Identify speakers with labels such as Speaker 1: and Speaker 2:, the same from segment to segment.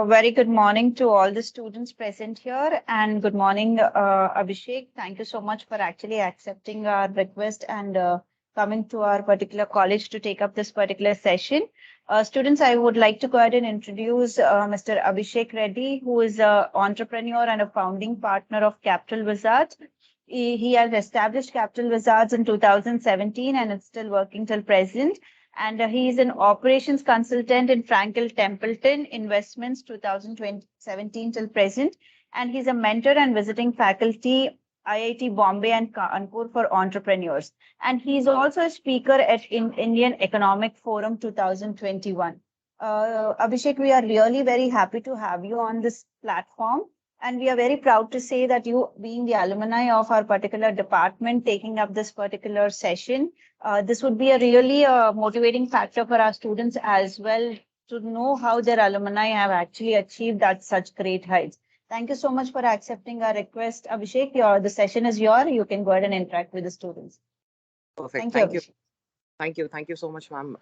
Speaker 1: Very good morning to all the students present here, and good morning, Abhishek. Thank you so much for actually accepting our request and coming to our particular college to take up this particular session. Students, I would like to go ahead and introduce Mr. Abhishek Reddy, who is an entrepreneur and a founding partner of Capital Wizards. He has established Capital Wizards in 2017 and it's still working till present, and he is an operations consultant in Frankel Templeton Investments 2017 till present. And he's a mentor and visiting faculty IIT Bombay and Kanpur for entrepreneurs. And he's also a speaker at Indian Economic Forum 2021. Abhishek, we are really very happy to have you on this platform. And we are very proud to say that you, being the alumni of our particular department, taking up this particular session, this would be a really motivating factor for our students as well to know how their alumni have actually achieved at such great heights. Thank you so much for accepting our request, Abhishek. The session is yours. You can go ahead and interact with the students.
Speaker 2: Perfect.
Speaker 1: Thank you,
Speaker 2: Thank you.
Speaker 1: Abhishek.
Speaker 2: Thank you so much, ma'am.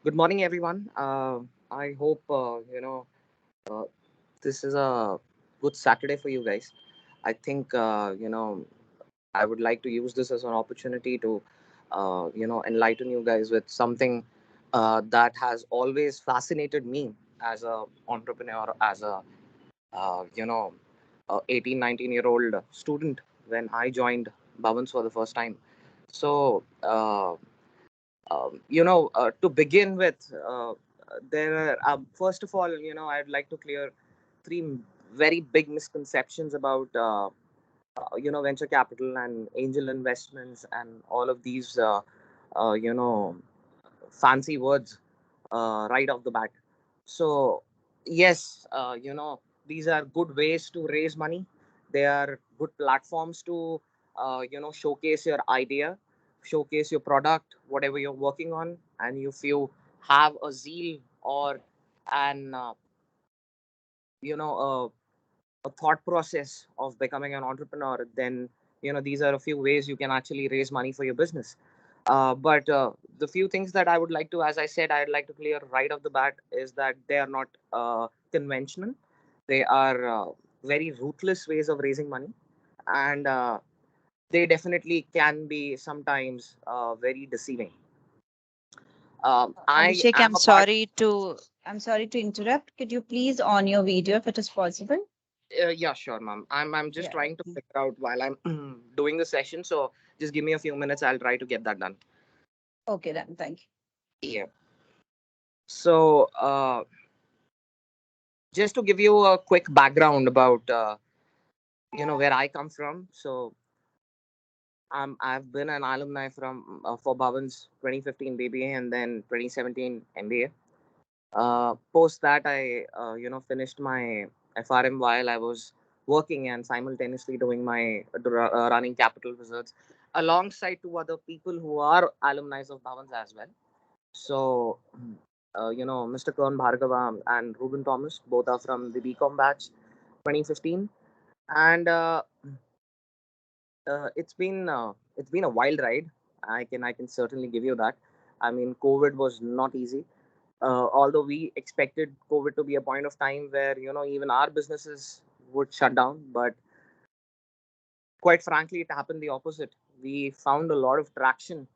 Speaker 2: Good morning, everyone. I hope uh, this is a good Saturday for you guys. I think I would like to use this as an opportunity to enlighten you guys with something that has always fascinated me as a entrepreneur, as a 18, 19-year-old student when I joined Bhavans for the first time. So. To begin with, there are, first of all, I'd like to clear three very big misconceptions about, venture capital and angel investments and all of these, uh, you know, fancy words right off the bat. So, yes, these are good ways to raise money. They are good platforms to, showcase your idea, showcase your product, whatever you're working on. And if you have a zeal or an, a thought process of becoming an entrepreneur, then these are a few ways you can actually raise money for your business. But the few things that I would like to, as I said, I'd like to clear right off the bat is that they are not conventional. They are very ruthless ways of raising money, and they definitely can be sometimes very deceiving. I
Speaker 1: Abhishek,
Speaker 2: am a part.
Speaker 1: I'm sorry to interrupt. Could you please on your video if it is possible?
Speaker 2: Yeah, sure, ma'am. I'm just
Speaker 1: Yeah.
Speaker 2: trying to figure out while I'm doing the session. So just give me a few minutes. I'll try to get that done.
Speaker 1: Okay, then. Thank you.
Speaker 2: Yeah. So just to give you a quick background about where I come from. So I've been an alumni from for Bhavan's 2015 BBA and then 2017 MBA. Post that, I finished my FRM while I was working and simultaneously doing my running Capital Wizards alongside two other people who are alumni of Bhavans as well. So, Mr. Karan Bhargava and Ruben Thomas, both are from the BCom batch 2015, and it's been a wild ride. I can certainly give you that. I mean, COVID was not easy. Although we expected COVID to be a point of time where even our businesses would shut down, but quite frankly, it happened the opposite. We found a lot of traction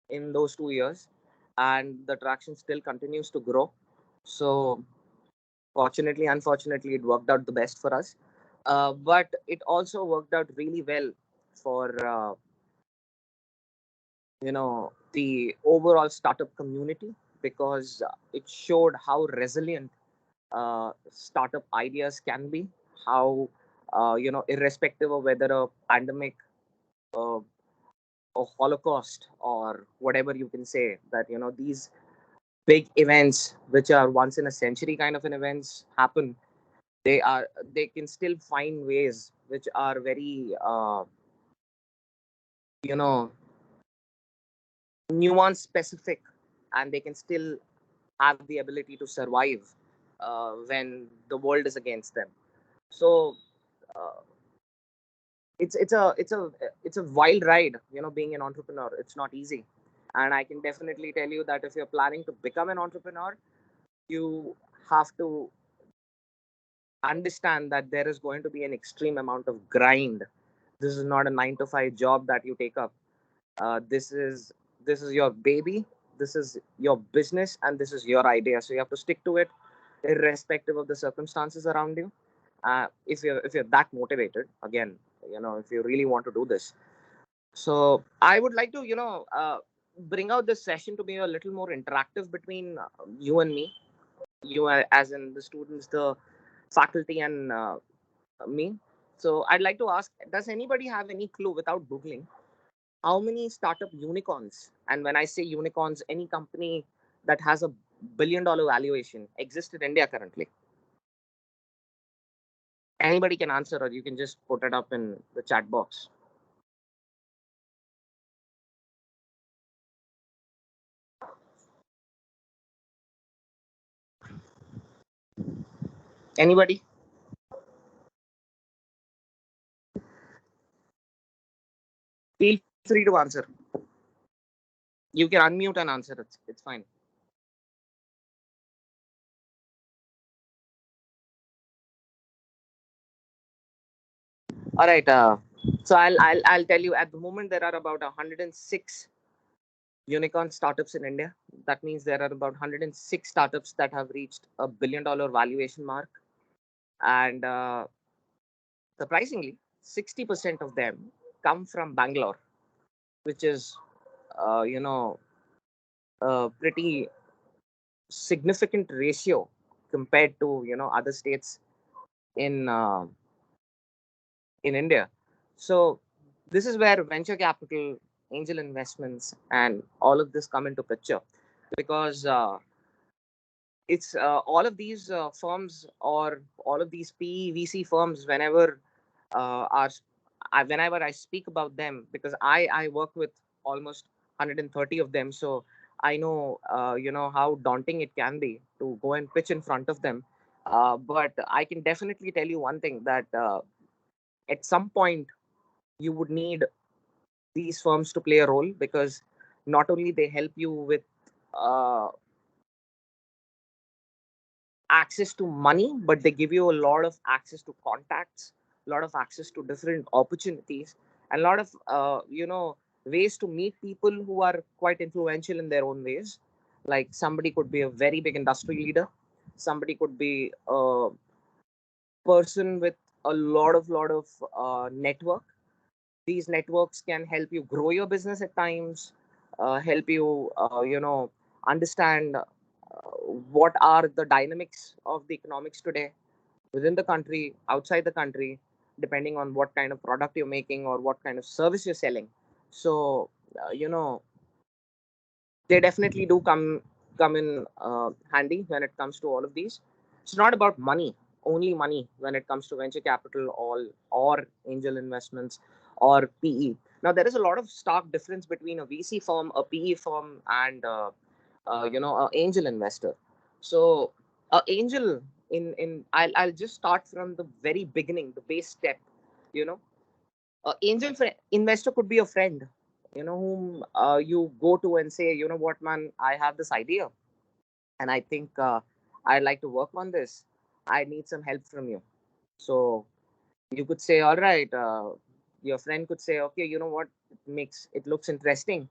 Speaker 2: in those 2 years, and the traction still continues to grow. So, fortunately, unfortunately, it worked out the best for us. But it also worked out really well for the overall startup community because it showed how resilient startup ideas can be, how irrespective of whether a pandemic, uh, a holocaust, or whatever you can say, that these big events which are once in a century kind of an events happen, they can still find ways which are very you know nuance specific, and they can still have the ability to survive when the world is against them. So uh, it's a wild ride, being an entrepreneur. It's not easy. And I can definitely tell you that if you're planning to become an entrepreneur, you have to understand that there is going to be an extreme amount of grind. This is not a 9 to 5 job that you take up. Uh, this is this is your baby. This is your business, and this is your idea, so you have to stick to it irrespective of the circumstances around you. If you're that motivated, again, if you really want to do this. So I would like to bring out this session to be a little more interactive between you and me, as in the students, the faculty, and me. So I'd like to ask, does anybody have any clue, without googling, how many startup unicorns, and when I say unicorns, any company that has a billion-dollar valuation, exists in India currently? Anybody can answer, or you can just put it up in the chat box. Anybody? Feel free to answer. You can unmute and answer. It's fine. All right. So I'll tell you. At the moment, there are about 106 unicorn startups in India. That means there are about 106 startups that have reached a billion-dollar valuation mark, and surprisingly, 60% of them come from Bangalore, which is, uh, you know, a pretty significant ratio compared to other states in in India. So this is where venture capital, angel investments, and all of this come into picture, because it's all of these firms, or all of these PE VC firms, whenever are whenever I speak about them, because I work with almost 130 of them, so I know how daunting it can be to go and pitch in front of them. But I can definitely tell you one thing, that at some point you would need these firms to play a role, because not only they help you with uh, access to money, but they give you a lot of access to contacts, a lot of access to different opportunities, and a lot of ways to meet people who are quite influential in their own ways. Like, somebody could be a very big industry leader, somebody could be a person with a lot of network. These networks can help you grow your business at times, help you understand what are the dynamics of the economics today, within the country, outside the country, depending on what kind of product you're making or what kind of service you're selling. So they definitely do come in handy when it comes to all of these. It's not about money, only money, when it comes to venture capital, or angel investments, or PE. Now, there is a lot of stark difference between a VC firm, a PE firm, and an angel investor. So, angel, in I'll just start from the very beginning, the base step. You know, investor could be a friend, whom you go to and say, you know what, man, I have this idea, and I think I'd like to work on this. I need some help from you. So you could say, all right. Your friend could say, okay, you know what, it looks interesting.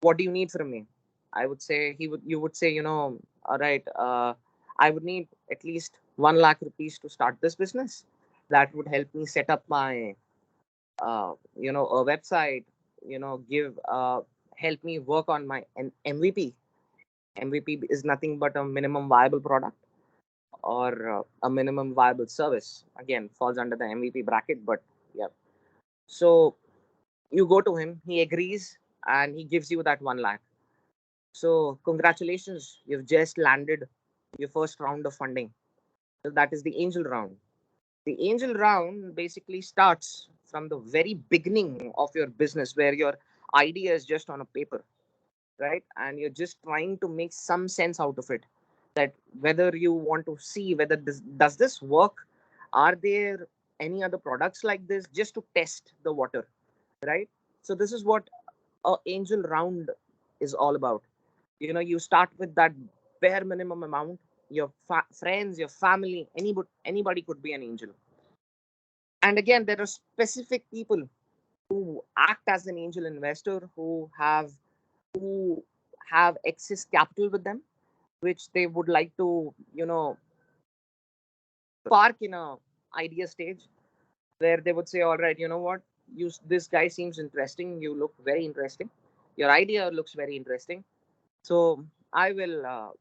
Speaker 2: What do you need from me? I would say you would say, all right, I would need at least 1 lakh rupees to start this business. That would help me set up my a website, give help me work on my MVP. MVP is nothing but a minimum viable product, or a minimum viable service. Again, falls under the MVP bracket, but yeah. So you go to him, he agrees, and he gives you that 1 lakh. So congratulations, you've just landed your first round of funding. So that is the angel round. The angel round basically starts from the very beginning of your business, where your idea is just on a paper, right? And you're just trying to make some sense out of it, that whether you want to see whether this does this work. Are there any other products like this just to test the water, right? So this is what a angel round is all about. You start with that bare minimum amount. Your friends, your family, anybody could be an angel. And again, there are specific people who act as an angel investor who have excess capital with them, which they would like to park in a idea stage, where they would say, all right, you know what, this guy seems interesting, you look very interesting, your idea looks very interesting, so I will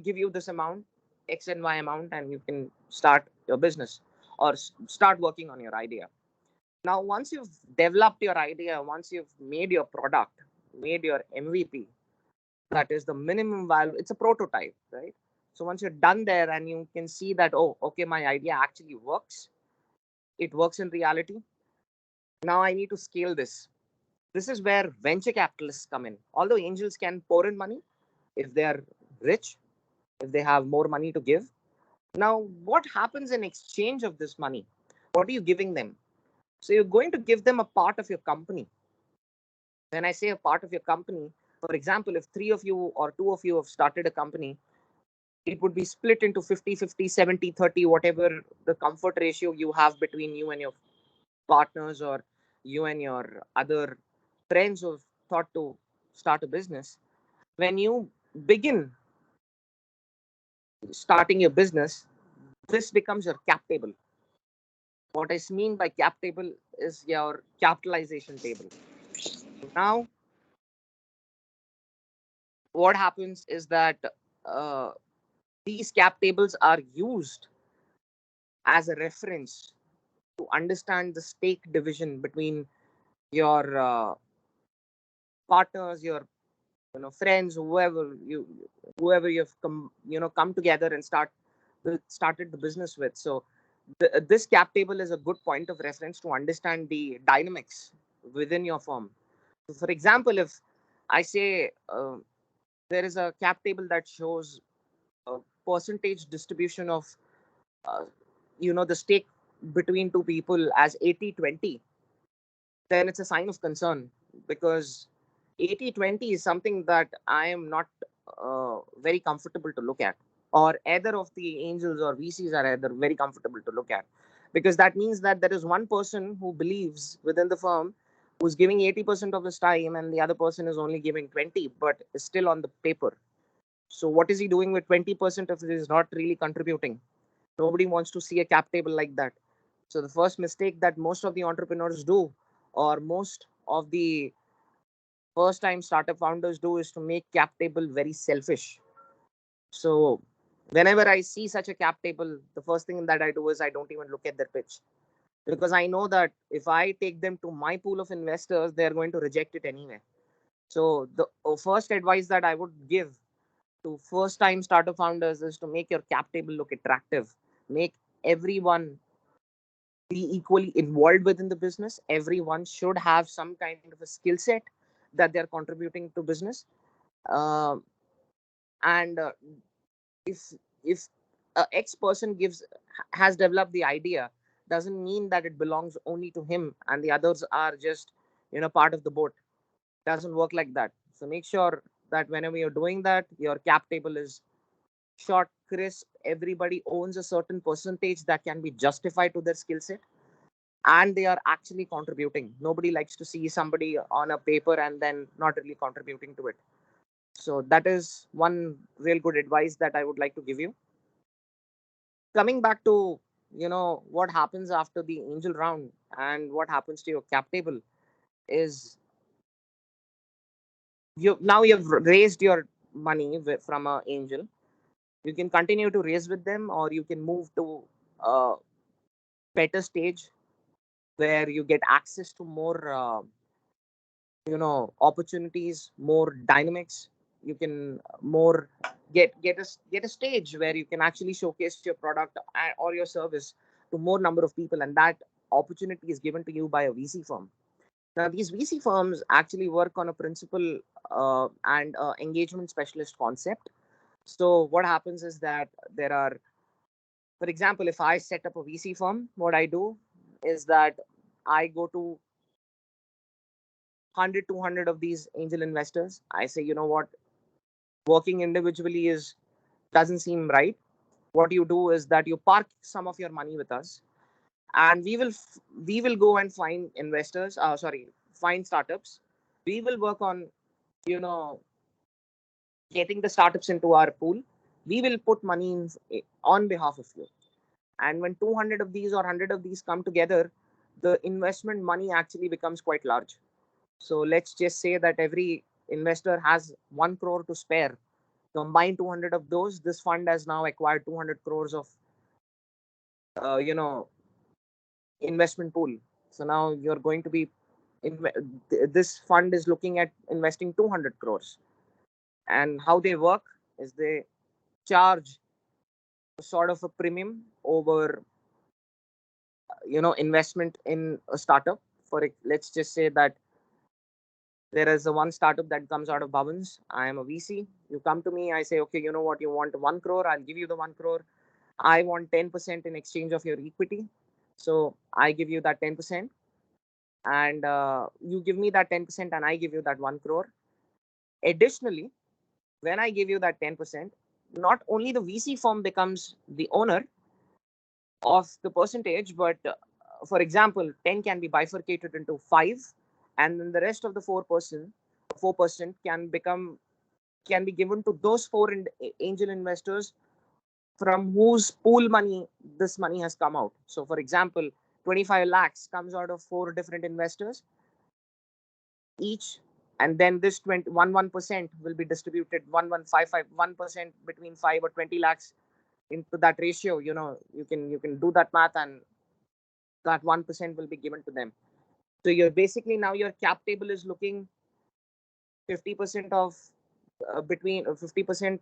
Speaker 2: give you this amount, x and y amount, and you can start your business or start working on your idea. Now, once you've developed your idea, once you've made your product, made your MVP, that is the minimum value, it's a prototype, right? So once you're done there and you can see that, oh, okay, my idea actually works, it works in reality, now I need to scale this. This is where venture capitalists come in. Although angels can pour in money if they are rich, if they have more money to give. Now, what happens in exchange of this money? What are you giving them? So you're going to give them a part of your company. When I say a part of your company, for example, if three of you or two of you have started a company, it would be split into 50-50, 70-30, whatever the comfort ratio you have between you and your partners, or you and your other friends who've thought to start a business. When you begin starting your business, this becomes your cap table. What I mean by cap table is your capitalization table. Now, what happens is that uh, these cap tables are used as a reference to understand the stake division between your partners, your friends, whoever you've come together and started the business with. So this cap table is a good point of reference to understand the dynamics within your firm. So for example, if I say there is a cap table that shows a percentage distribution of uh, the stake between two people as 80-20, then it's a sign of concern, because 80-20 is something that I am not very comfortable to look at, or either of the angels or VCs are either very comfortable to look at, because that means that there is one person who believes within the firm who's giving 80% of his time, and the other person is only giving 20, but is still on the paper. So what is he doing with 20% if it is not really contributing? Nobody wants to see a cap table like that. So the first mistake that most of the entrepreneurs do, or most of the first time startup founders do, is to make cap table very selfish. So whenever I see such a cap table, the first thing that I do is I don't even look at their pitch, because I know that if I take them to my pool of investors, they're going to reject it anyway. So the first advice that I would give to first time startup founders is to make your cap table look attractive. Make everyone be equally involved within the business. Everyone should have some kind of a skill set that they're contributing to business. Um and if if X person has developed the idea, doesn't mean that it belongs only to him and the others are just part of the boat. Doesn't work like that. So make sure that whenever you're doing that, your cap table is short, crisp. Everybody owns a certain percentage that can be justified to their skill set, and they are actually contributing. Nobody likes to see somebody on a paper and then not really contributing to it. So that is one real good advice that I would like to give you. Coming back to what happens after the angel round and what happens to your cap table is, you've raised your money from an angel. You can continue to raise with them, or you can move to a better stage where you get access to more opportunities, more dynamics. You can more get a stage where you can actually showcase your product or your service to more number of people, and that opportunity is given to you by a VC firm. Now, these VC firms actually work on a principal and engagement specialist concept. So what happens is that there are For example, if I set up a VC firm, what I do is that I go to 100, 200 of these angel investors. I say, you know what, working individually is doesn't seem right. What you do is that you park some of your money with us, and we will go and find investors. Find startups. We will work on, you know, getting the startups into our pool. We will put money in on behalf of you. And when 200 of these or 100 of these come together, the investment money actually becomes quite large. So let's just say that every investor has 1 crore to spare. Combine 200 of those, this fund has now acquired 200 crores of, you know, investment pool. So now you're going to be, this fund is looking at investing 200 crores. And how they work is they charge sort of a premium over, investment in a startup. Let's just say that there is a one startup that comes out of Bhavans. I am a VC. You come to me, I say, okay, you know what, you want 1 crore, I'll give you the 1 crore. I want 10% in exchange of your equity. So I give you that 10%, and you give me that 10%, and I give you that 1 crore. Additionally, when I give you that 10%, not only the VC firm becomes the owner of the percentage, but for example, 10 can be bifurcated into 5, and then the rest of the 4% can be given to those angel investors from whose pool money this money has come out. So, for example, 25 lakhs comes out of 4 different investors each, and then this 1% will be distributed 1% between 5 or 20 lakhs into that ratio. You can do that math, and that 1% will be given to them. So you're basically, now your cap table is looking 50% of between 50%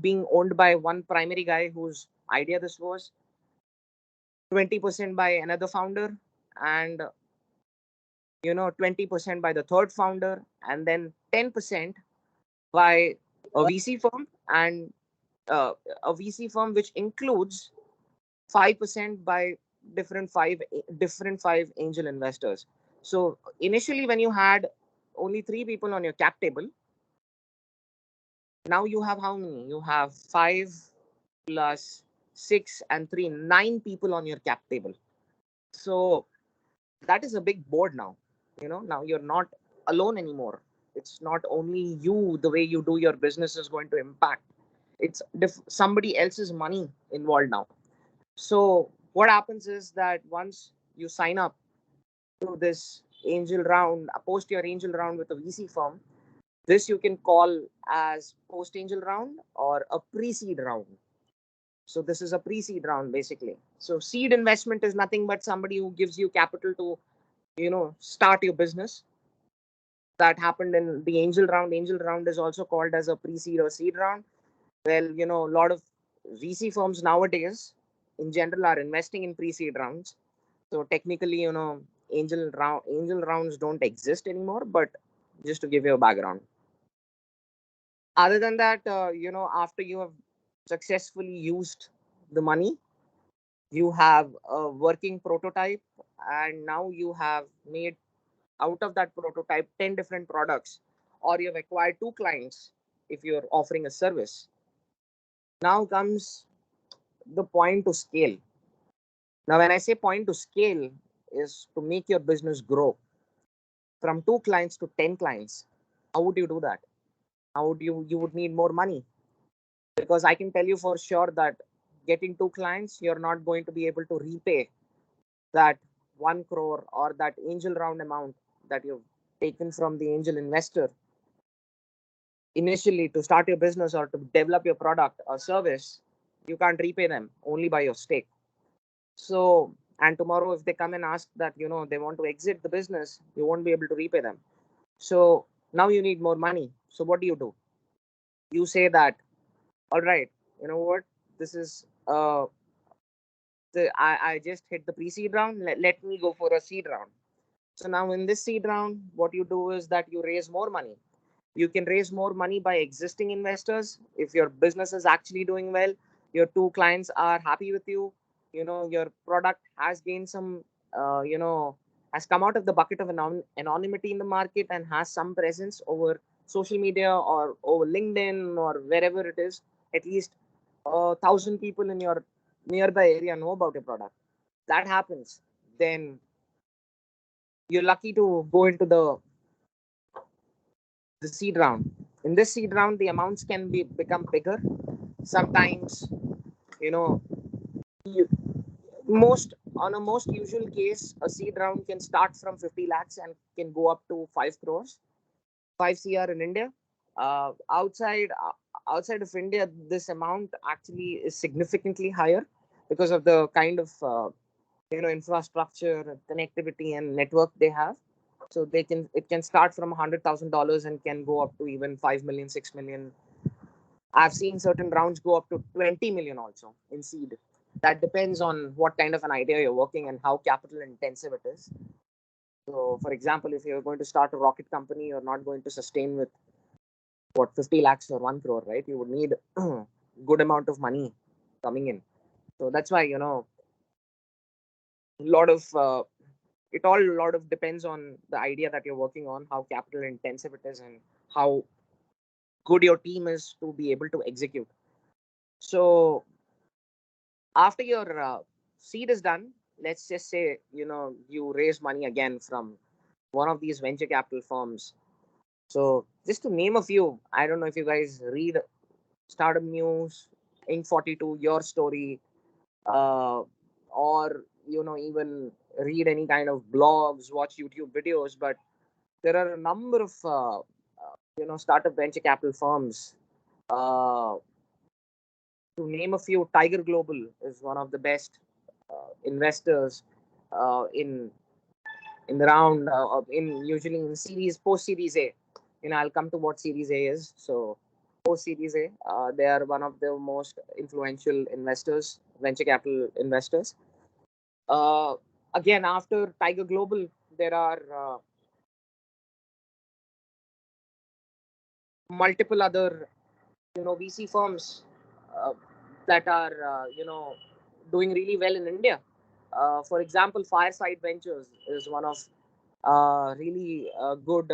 Speaker 2: being owned by one primary guy whose idea this was, 20% by another founder, and 20% by the third founder, and then 10% by a VC firm, and a VC firm which includes 5% by different five angel investors. So initially, when you had only 3 people on your cap table, now you have how many? You have 5 plus 6 and 3, 9 people on your cap table. So that is a big board now. Now you're not alone anymore. It's not only you, the way you do your business is going to impact. It's somebody else's money involved now. So what happens is that once you sign up to this angel round, post your angel round with a VC firm, this you can call as post angel round or a pre-seed round. So this is a pre-seed round basically. So seed investment is nothing but somebody who gives you capital to, start your business. That happened in the angel round. Angel round is also called as a pre-seed or seed round. Well, a lot of VC firms nowadays in general are investing in pre-seed rounds. So technically, angel rounds don't exist anymore, but just to give you a background. Other than that, after you have successfully used the money, you have a working prototype, and now you have made out of that prototype 10 different products, or you've acquired 2 clients if you're offering a service. Now comes the point to scale. Now, when I say point to scale, is to make your business grow from 2 clients to 10 clients. How would you do that? How would you would need more money, because I can tell you for sure that getting 2 clients, you're not going to be able to repay that 1 crore or that angel round amount that you've taken from the angel investor initially to start your business or to develop your product or service. You can't repay them only by your stake. So, and tomorrow if they come and ask that, they want to exit the business, you won't be able to repay them. So now you need more money. So what do? You say that, all right, you know what, this is I just hit the pre-seed round. Let me go for a seed round. So now in this seed round, what you do is that you raise more money. You can raise more money by existing investors. If your business is actually doing well, your two clients are happy with you, your product has gained some, has come out of the bucket of anonymity in the market and has some presence over social media or over LinkedIn or wherever it is. At least 1,000 people in your nearby area know about your product. That happens, then you're lucky to go into the seed round. In this seed round, the amounts can become bigger. Sometimes, you know, you, most usual case, a seed round can start from 50 lakhs and can go up to 5 crores, 5 cr in India. Outside of India, this amount actually is significantly higher because of the kind of infrastructure, connectivity, and network they have. So it can start from $100,000 and can go up to even 5 million, 6 million. I've seen certain rounds go up to 20 million also in seed. That depends on what kind of an idea you're working and how capital intensive it is. So, for example, if you're going to start a rocket company, you're not going to sustain with 50 lakhs or 1 crore, right? You would need good amount of money coming in. So that's why, a lot of a lot of depends on the idea that you're working on, how capital intensive it is, and how good your team is to be able to execute. So after your seed is done, let's just say you raise money again from one of these venture capital firms. So just to name a few, I don't know if you guys read Startup News, Inc. 42, Your Story, or even read any kind of blogs, watch YouTube videos. But there are a number of startup venture capital firms. To name a few, Tiger Global is one of the best investors in the round, in usually in series post series A. I'll come to what series A is. So post series A, they are one of the most influential investors, venture capital investors. Uh, Again, after Tiger Global, there are multiple other VC firms uh, that are doing really well in India. For example, Fireside Ventures is one of really good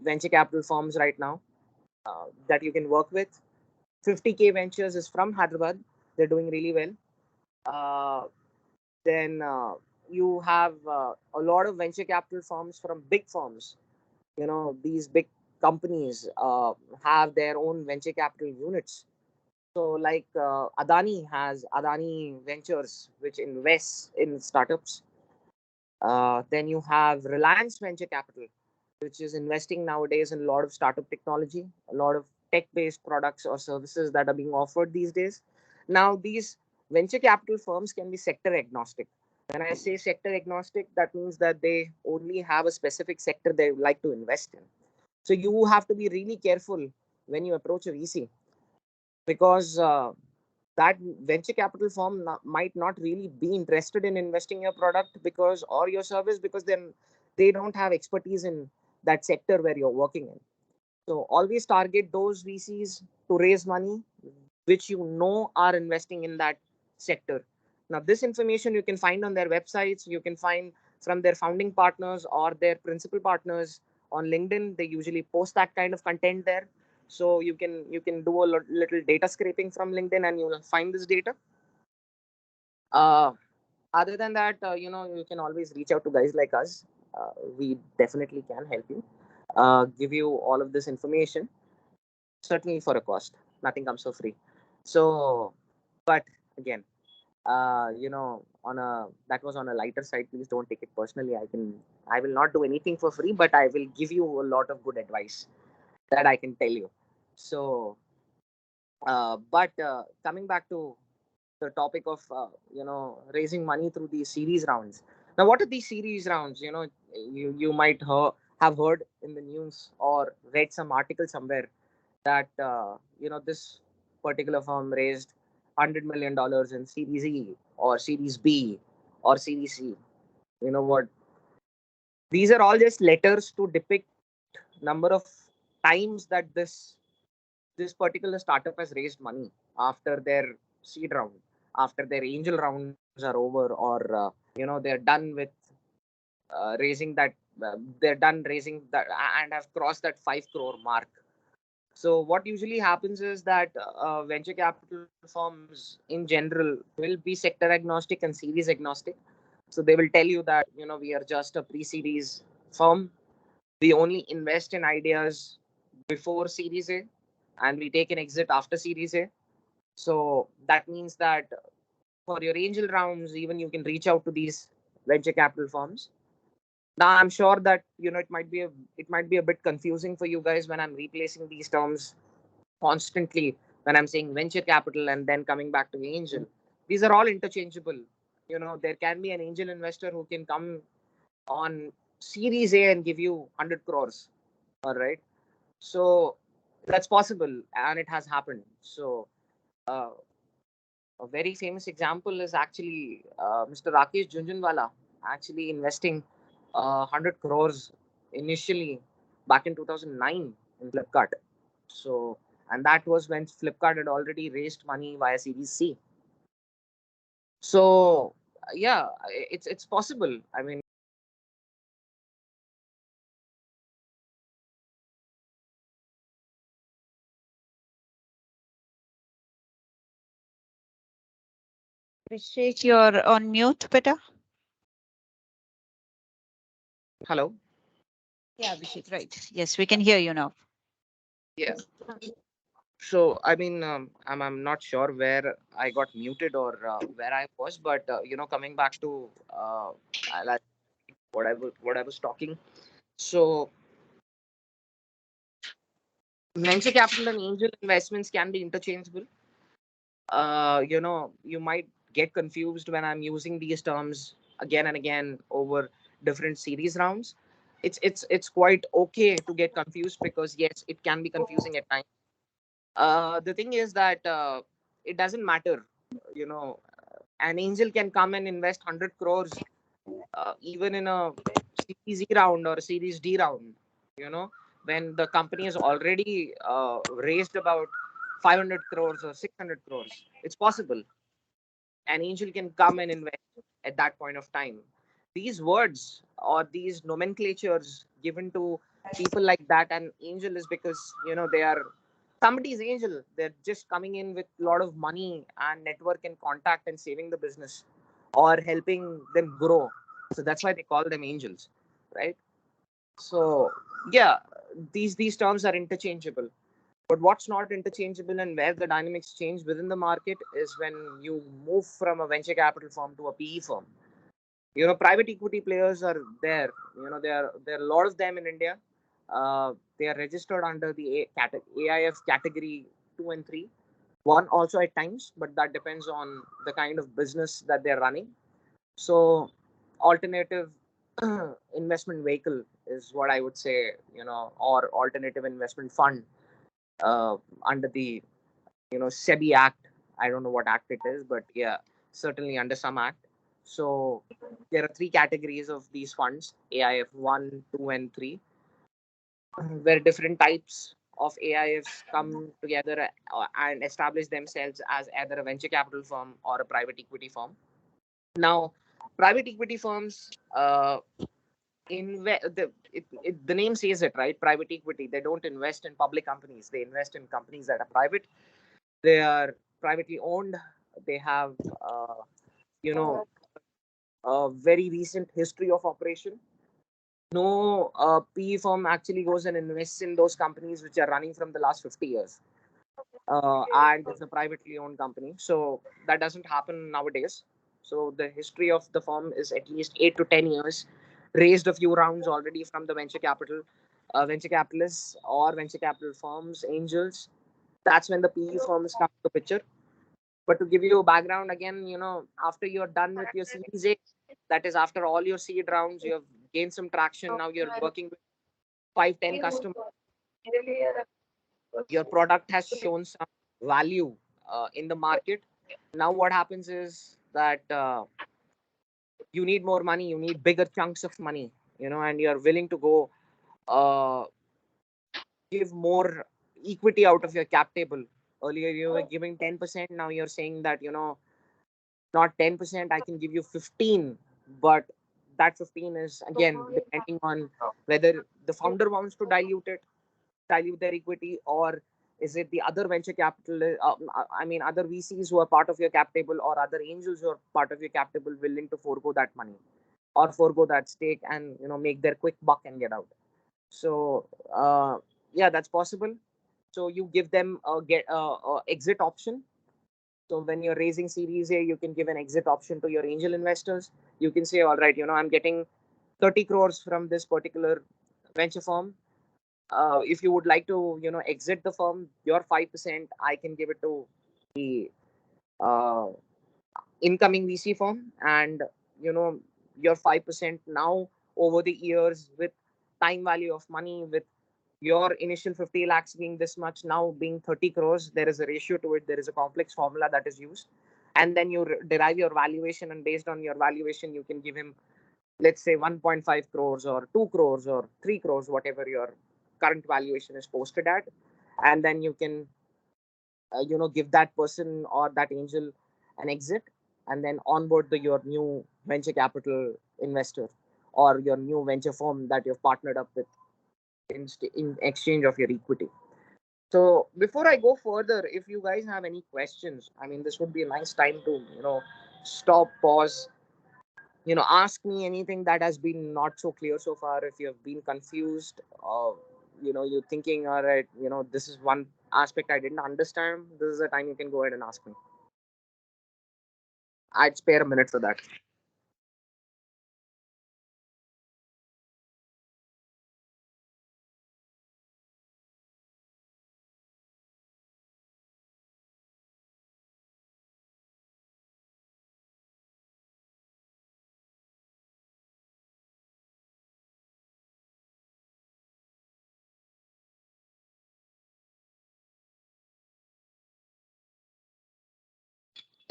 Speaker 2: venture capital firms right now that you can work with. 50K Ventures is from Hyderabad. They're doing really well. Then you have a lot of venture capital firms from big firms. These big companies have their own venture capital units. So, like Adani has Adani Ventures, which invests in startups. Then you have Reliance Venture Capital, which is investing nowadays in a lot of startup technology, a lot of tech-based products or services that are being offered these days. Now, these venture capital firms can be sector agnostic. When I say sector agnostic, that means that they only have a specific sector they would like to invest in. So you have to be really careful when you approach a VC, because that venture capital firm might not really be interested in investing your product because or your service, because then they don't have expertise in that sector where you're working in. So always target those VCs to raise money which are investing in that sector. Now, this information you can find on their websites. You can find from their founding partners or their principal partners on LinkedIn. They usually post that kind of content there. So you can do a little data scraping from LinkedIn and you'll find this data. Uh, Other than that, you can always reach out to guys like us. We definitely can help you, give you all of this information, certainly for a cost. Nothing comes for free. So, but again, on a that was on a lighter side. Please don't take it personally. I will not do anything for free, but I will give you a lot of good advice that I can tell you. So, but coming back to the topic of raising money through these series rounds. Now, what are these series rounds? You might have heard in the news or read some article somewhere that this particular firm raised $100 million in Series E or Series B or Series C. You know what? These are all just letters to depict number of times that this this particular startup has raised money after their seed round, after their angel rounds are over, or they're done with raising that. They're done raising that and have crossed that 5 crore mark. So what usually happens is that venture capital firms in general will be sector agnostic and series agnostic. So they will tell you that we are just a pre-series firm. We only invest in ideas before Series A, and we take an exit after Series A. So that means that for your angel rounds, even you can reach out to these venture capital firms. Now I'm sure that it might be a bit confusing for you guys when I'm replacing these terms constantly, when I'm saying venture capital and then coming back to angel. These are all interchangeable. There can be an angel investor who can come on Series A and give you 100 crores. All right. So that's possible and it has happened. So uh, a very famous example is actually Mr. Rakesh Junjunwala actually investing 100 crores initially back in 2009 in Flipkart. So, and that was when Flipkart had already raised money via Series C. So, yeah, it's possible. I mean,
Speaker 1: Abhishek, you're on mute, beta.
Speaker 2: hello.
Speaker 1: Yeah, Abhishek, right. Yes, we can hear you now.
Speaker 2: Yeah. So, I mean, I'm not sure where I got muted or where I was, but coming back to like what I was talking. So, venture capital and angel investments can be interchangeable. You might get confused when I'm using these terms again and again over different series rounds. It's quite okay to get confused because yes, it can be confusing at times. The thing is that it doesn't matter. You know, an angel can come and invest 100 crores even in a Series E round or a Series D round. When the company has already raised about 500 crores or 600 crores, it's possible an angel can come and invest at that point of time. These words or these nomenclatures given to people like that, an angel is because they are somebody's angel. They're just coming in with a lot of money and network and contact and saving the business or helping them grow. So that's why they call them angels, right? So yeah, these terms are interchangeable. But what's not interchangeable and where the dynamics change within the market is when you move from a venture capital firm to a PE firm. Private equity players are there. There are a lot of them in India. They are registered under the AIF category 2 and 3. One also at times, but that depends on the kind of business that they're running. So, alternative investment vehicle is what I would say. Or alternative investment fund under the SEBI Act. I don't know what act it is, but yeah, certainly under some act. So there are three categories of these funds: AIF 1, 2, and 3, where different types of AIFs come together and establish themselves as either a venture capital firm or a private equity firm. Now, private equity firms, the name says it, right? Private equity. They don't invest in public companies. They invest in companies that are private. They are privately owned. They have, you know, a very recent history of operation. No PE firm actually goes and invests in those companies which are running from the last 50 years. And it's a privately owned company. So that doesn't happen nowadays. So the history of the firm is at least 8 to 10 years. Raised a few rounds already from the venture capitalists or venture capital firms, angels. That's when the PE firms come to the picture. But to give you a background again, after you're done with your Series A, that is after all your seed rounds, you have gained some traction. Now you're working with 5, 10 customers. Your product has shown some value in the market. Now what happens is that you need more money, you need bigger chunks of money, and you're willing to go uh, give more, equity out of your cap table. Earlier you were giving 10%. Now you're saying that, not 10%, I can give you 15, but that 15 is again depending on whether the founder wants to dilute their equity, or is it the other venture capital, other VCs who are part of your cap table, or other angels who are part of your cap table willing to forego that money or forego that stake and, make their quick buck and get out. So, yeah, that's possible. So you give them a exit option. So when you're raising Series A, you can give an exit option to your angel investors. You can say, all right, I'm getting 30 crores from this particular venture firm. If you would like to, exit the firm, your 5%, I can give it to the uh, incoming VC firm, and your 5% now over the years with time value of money, with your initial 50 lakhs being this much, now being 30 crores, there is a ratio to it. There is a complex formula that is used. And then you derive your valuation, and based on your valuation, you can give him, let's say, 1.5 crores or 2 crores or 3 crores, whatever your current valuation is posted at. And then you can, give that person or that angel an exit, and then onboard your new venture capital investor or your new venture firm that you've partnered up with in exchange of your equity. So before I go further, if you guys have any questions, this would be a nice time to, stop, pause, ask me anything that has been not so clear so far. If you have been confused, you're thinking, all right, this is one aspect I didn't understand. This is the time you can go ahead and ask me. I'd spare a minute for that.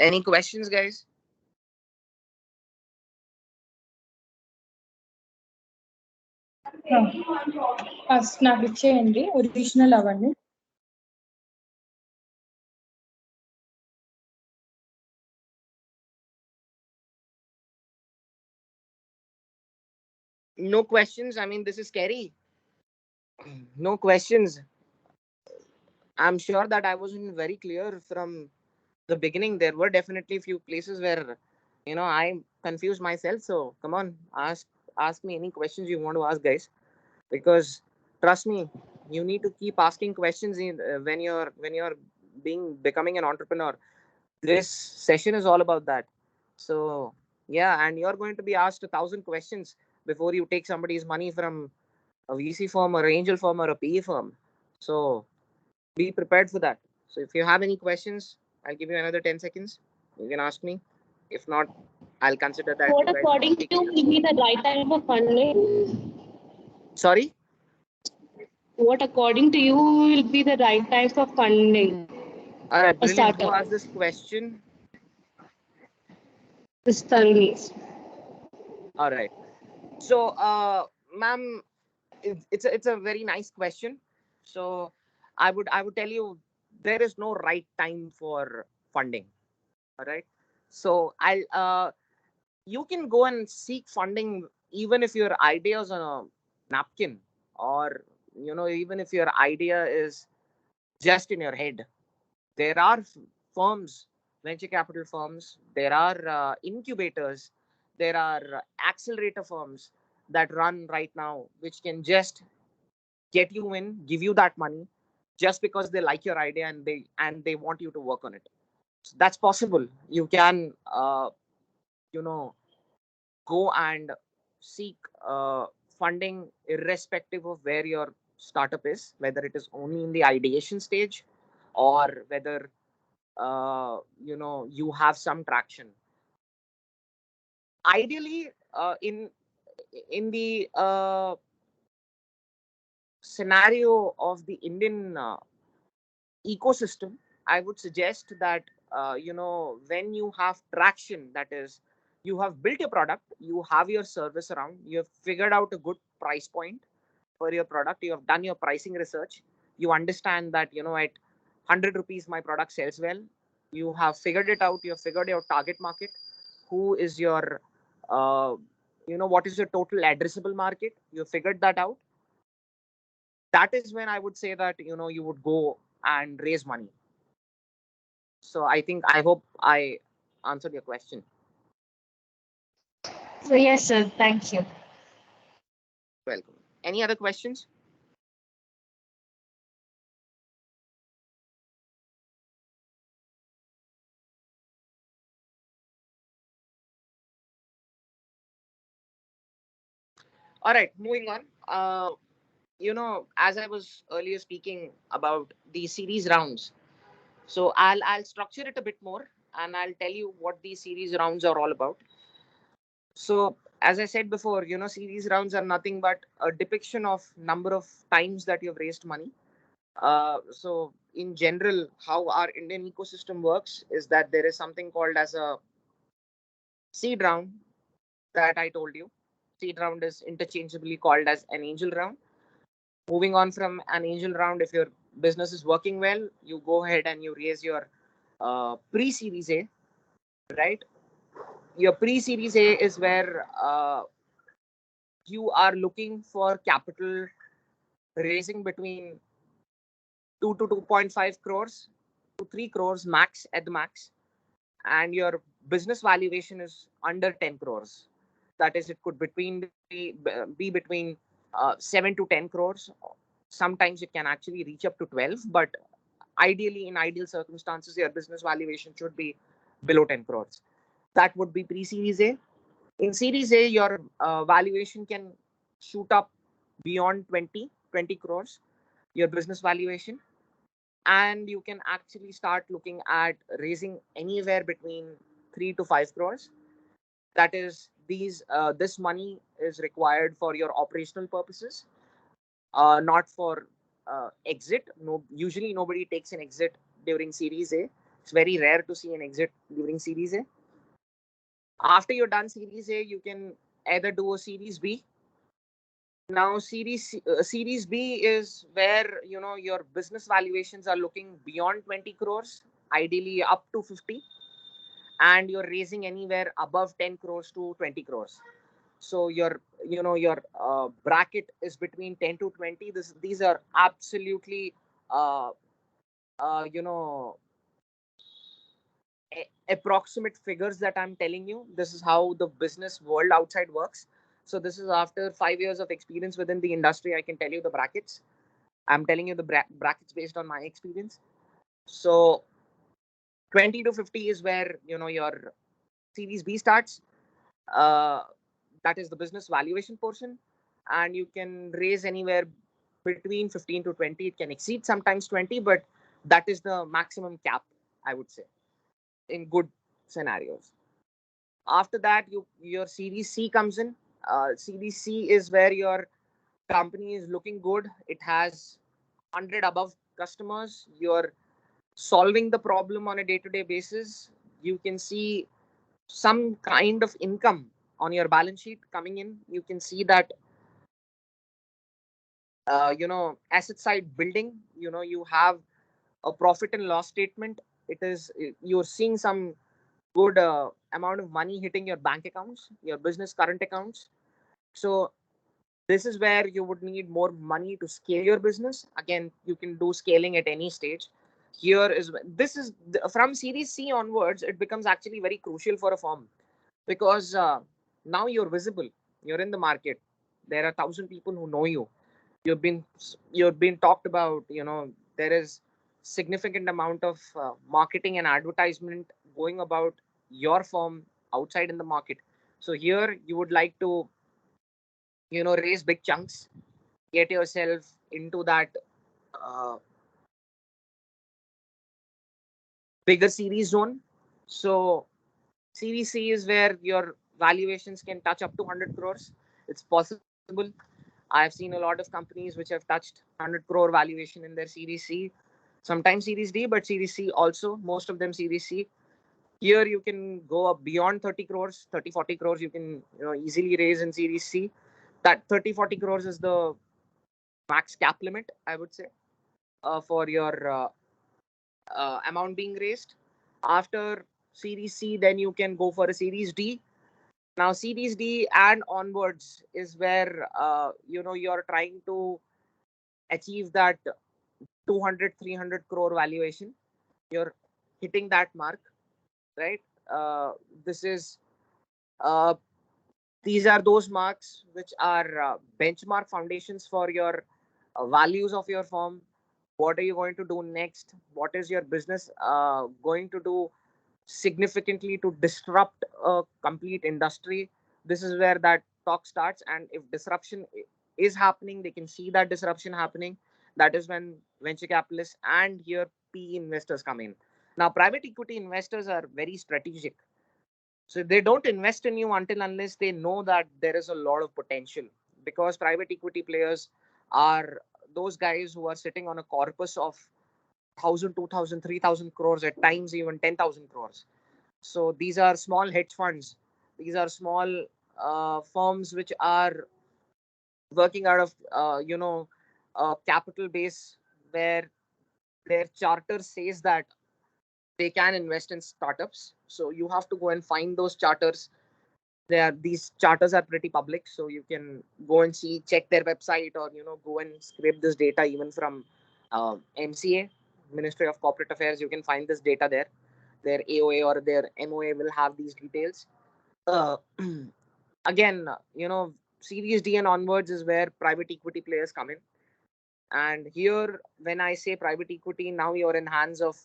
Speaker 2: Any questions, guys?
Speaker 3: First నాకు ఇచ్చేయండి original అవన్నీ.
Speaker 2: No questions. This is scary. No questions. I'm sure that I wasn't very clear from the beginning. There were definitely a few places where, I confused myself. So come on, ask me any questions you want to ask, guys. Because trust me, you need to keep asking questions when you're becoming an entrepreneur. This session is all about that. So yeah, and you're going to be asked 1,000 questions before you take somebody's money from a VC firm or angel firm or a PE firm. So be prepared for that. So if you have any questions, I'll give you another 10 seconds. You can ask me. If not, I'll consider that.
Speaker 4: What according to you will be the right time for funding?
Speaker 2: Sorry?
Speaker 4: What according to you will be the right time for funding
Speaker 2: All right,
Speaker 4: a
Speaker 2: brilliant. Who
Speaker 4: startup?
Speaker 2: asked this question?
Speaker 4: This Tarinis.
Speaker 2: All right. So, ma'am, it's a very nice question. So, I would tell you there is no right time for funding. All right. So, you can go and seek funding even if your idea is on a napkin, or even if your idea is just in your head. There are firms, venture capital firms, there are incubators, there are accelerator firms that run right now, which can just get you in, give you that money just because they like your idea and they want you to work on it. So that's possible. You can go and seek funding irrespective of where your startup is, whether it is only in the ideation stage or whether you have some traction. Ideally, in the scenario of the Indian ecosystem, I would suggest that when you have traction, that is, you have built your product, you have your service around, you have figured out a good price point for your product, you have done your pricing research, You understand that, at 100 rupees, my product sells well. You have figured it out. You have figured your target market. Who is your, what is your total addressable market? You figured that out. That is when I would say that, you would go and raise money. So I hope I answered your question.
Speaker 4: So yes, sir. Thank you.
Speaker 2: Welcome. Any other questions? All right, moving on. As I was earlier speaking about these series rounds, so I'll structure it a bit more and I'll tell you what these series rounds are all about. So as I said before, series rounds are nothing but a depiction of number of times that you've raised money. So in general, how our Indian ecosystem works is that there is something called as a seed round that I told you. Seed round is interchangeably called as an angel round. Moving on from an angel round, if your business is working well, you go ahead and you raise your pre-series A, right? Your pre-series A is where you are looking for capital raising between 2 to 2.5 crores to 3 crores max at the max, and your business valuation is under 10 crores. That is, it could be between 7 to 10 crores. Sometimes it can actually reach up to 12, but ideally, in ideal circumstances, your business valuation should be below 10 crores. That would be pre-series A. In series A, your valuation can shoot up beyond 20 crores, your business valuation, and you can actually start looking at raising anywhere between 3 to 5 crores. That is, this money is required for your operational purposes, not for exit. No, usually nobody takes an exit during series A. It's very rare to see an exit during series A. After you're done series A, you can either do a series B. Now series B is where your business valuations are looking beyond 20 crores, ideally up to 50, and you're raising anywhere above 10 crores to 20 crores. So your bracket is between 10 to 20. These are absolutely uh, you know approximate figures that I'm telling you. This is how the business world outside works. So this is after 5 years of experience within the industry. I can tell you the brackets. I'm telling you the brackets based on my experience. So 20 to 50 is where your series B starts. uh, that is the business valuation portion, and you can raise anywhere between 15 to 20. It can exceed sometimes 20, but that is the maximum cap, I would say, in good scenarios. After that, your series C comes in. Series C is where your company is looking good. It has 100 above customers. You're solving the problem on a day-to-day basis. You can see some kind of income on your balance sheet coming in. You can see that asset side building. You have a profit and loss statement. You're seeing some good amount of money hitting your bank accounts, your business current accounts. So this is where you would need more money to scale your business. Again, you can do scaling at any stage. From series C onwards, it becomes actually very crucial for a firm, because now you're visible, you're in the market. There are 1,000 people who know you. You've been talked about. There is significant amount of marketing and advertisement going about your firm outside in the market. So here you would like to raise big chunks, get yourself into that uh, bigger series zone. So series C is where your valuations can touch up to 100 crores. It's possible. I've seen a lot of companies which have touched 100 crore valuation in their series C, sometimes series D, but series C also, most of them series C. Here you can go up beyond 30 crores, 30, 40 crores you can easily raise in series C. That 30, 40 crores is the max cap limit, I would say. for your amount being raised. After Series C, then you can go for a Series D. Now, Series D and onwards is where you're trying to achieve that 200, 300 crore valuation. You're hitting that mark, right? This is uh, these are those marks which are benchmark foundations for your values of your firm. What are you going to do next? What is your business going to do significantly to disrupt a complete industry? This is where that talk starts. And if disruption is happening, they can see that disruption happening. That is when venture capitalists and here PE investors come in. Now, private equity investors are very strategic. So they don't invest in you until unless they know that there is a lot of potential, because private equity players are those guys who are sitting on a corpus of 1,000, 2,000, 3,000 crores, at times even 10,000 crores. So these are small hedge funds. These are small firms which are working out of capital base where their charter says that they can invest in startups. So you have to go and find those charters. These charters are pretty public, so you can go and see, check their website, or go and scrape this data even from MCA, Ministry of Corporate Affairs. You can find this data there. Their AOA or their MOA will have these details. uh, Again, Series D and onwards is where private equity players come in. And here, when I say private equity, now you're in hands of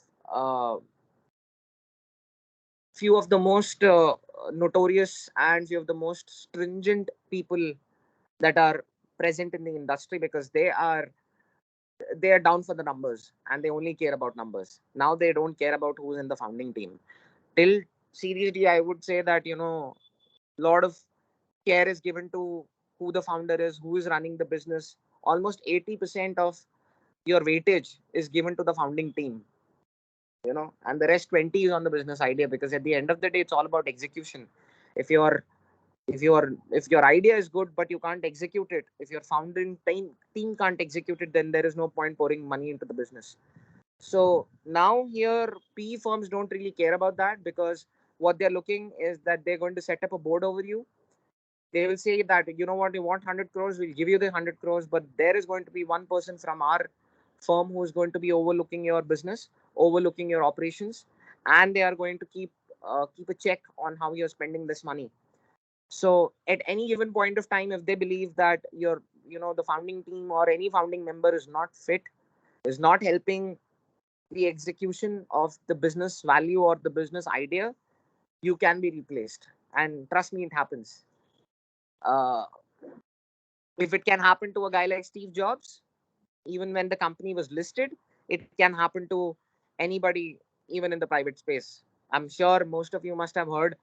Speaker 2: few of the most notorious and few of the most stringent people that are present in the industry, because they are down for the numbers and they only care about numbers. Now they don't care about who's in the founding team. Till Series D, I would say that lot of care is given to who the founder is, who is running the business. Almost 80% of your weightage is given to the founding team, and the rest 20 is on the business idea, because at the end of the day, it's all about execution. If your if your idea is good but you can't execute it, if your founding team can't execute it, then there is no point pouring money into the business. So now here PE firms don't really care about that, because what they're looking is that they're going to set up a board over you. They will say that, you know what, you want 100 crores, we'll give you the 100 crores, but there is going to be one person from our firm who is going to be overlooking your business, overlooking your operations, and they are going to keep a check on how you're spending this money. So at any given point of time, if they believe that the founding team or any founding member is not fit, is not helping the execution of the business value or the business idea, you can be replaced. And trust me, it happens. uh, if it can happen to a guy like Steve Jobs, even when the company was listed, it can happen to anybody, even in the private space. I'm sure most of you must have heard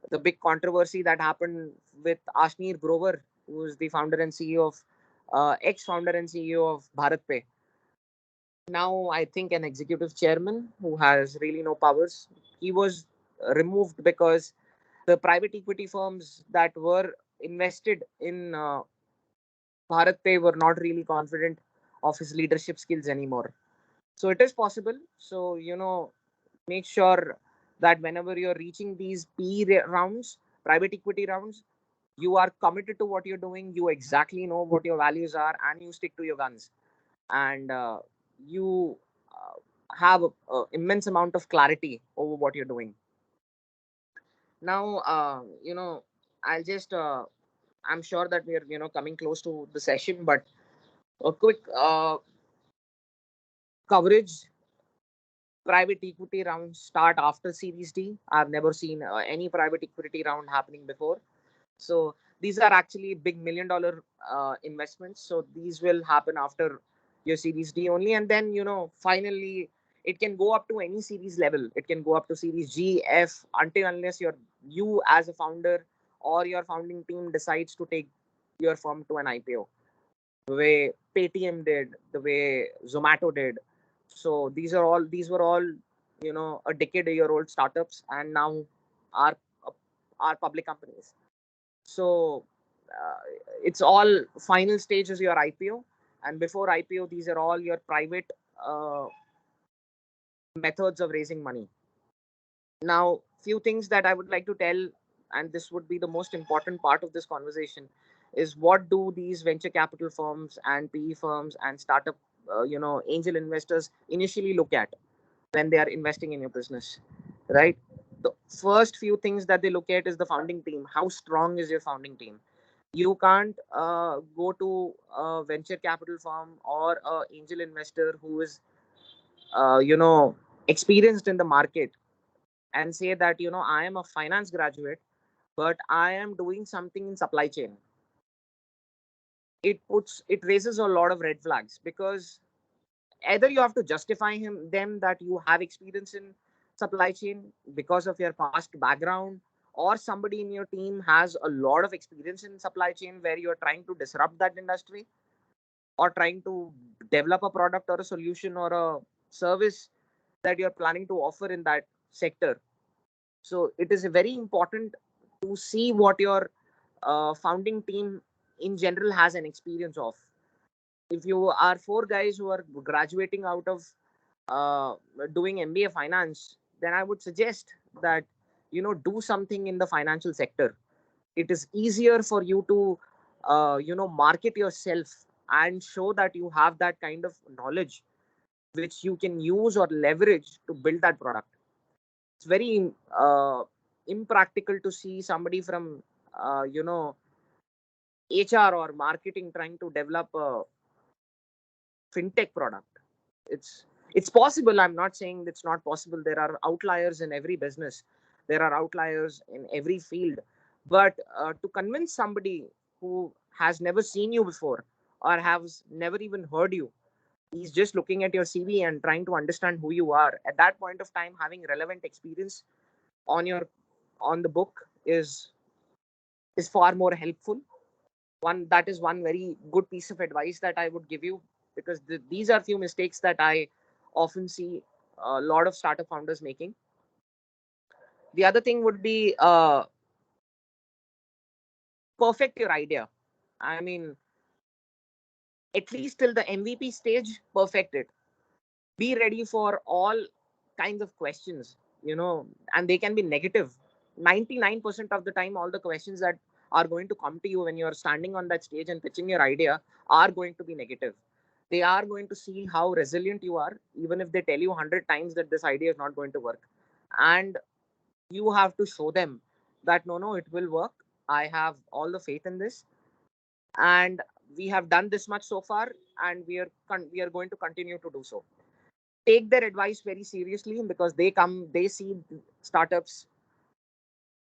Speaker 2: the big controversy that happened with Ashnir Grover, who is the founder and CEO of ex-founder and CEO of BharatPe. Now, I think an executive chairman who has really no powers. He was removed because the private equity firms that were invested in BharatPe were not really confident of his leadership skills anymore. So it is possible. So, make sure that whenever you're reaching these rounds, private equity rounds, you are committed to what you're doing. You exactly know what your values are, and you stick to your guns. And you have a immense amount of clarity over what you're doing. Now, I'll just, I'm sure that we're, coming close to the session, but a quick coverage. Private equity rounds start after Series D. I've never seen any private equity round happening before. So these are actually big $1 million investments. So these will happen after your Series D only. And then, finally, it can go up to any series level. It can go up to Series G, F, until unless you as a founder or your founding team decides to take your firm to an IPO, the way Paytm did, the way Zomato did. So these were all a decade-year-old startups, and now are are public companies. So it's all final stage is your IPO, and before IPO, these are all your private uh, methods of raising money. Now, few things that I would like to tell, and this would be the most important part of this conversation, is what do these venture capital firms and PE firms and startup, angel investors initially look at when they are investing in your business, right? The first few things that they look at is the founding team. How strong is your founding team? You can't go to a venture capital firm or a angel investor who is, experienced in the market and say that, I am a finance graduate, but I am doing something in supply chain. It raises a lot of red flags, because either you have to justify them that you have experience in supply chain because of your past background, or somebody in your team has a lot of experience in supply chain where you're trying to disrupt that industry, or trying to develop a product or a solution or a service that you're planning to offer in that sector. So it is very important to see what your founding team in general has an experience of. If you are four guys who are graduating out of uh, doing MBA finance, then I would suggest that, do something in the financial sector. It is easier for you to market yourself and show that you have that kind of knowledge which you can use or leverage to build that product. It's very impractical to see somebody from HR or marketing trying to develop a fintech product. It's possible. I'm not saying it's not possible. There are outliers in every business. There are outliers in every field. But to convince somebody who has never seen you before or has never even heard you, he's just looking at your CV and trying to understand who you are. At that point of time, having relevant experience on the book is far more helpful. That is one very good piece of advice that I would give you, because these are few mistakes that I often see a lot of startup founders making. The other thing would be perfect your idea. I mean, at least till the MVP stage, perfect it. Be ready for all kinds of questions, and they can be negative. 99% of the time, all the questions that are going to come to you when you're standing on that stage and pitching your idea are going to be negative. They are going to see how resilient you are, even if they tell you 100 times that this idea is not going to work. And you have to show them that no, it will work. I have all the faith in this, and we have done this much so far, and we are going to continue to do so. Take their advice very seriously, because they see startups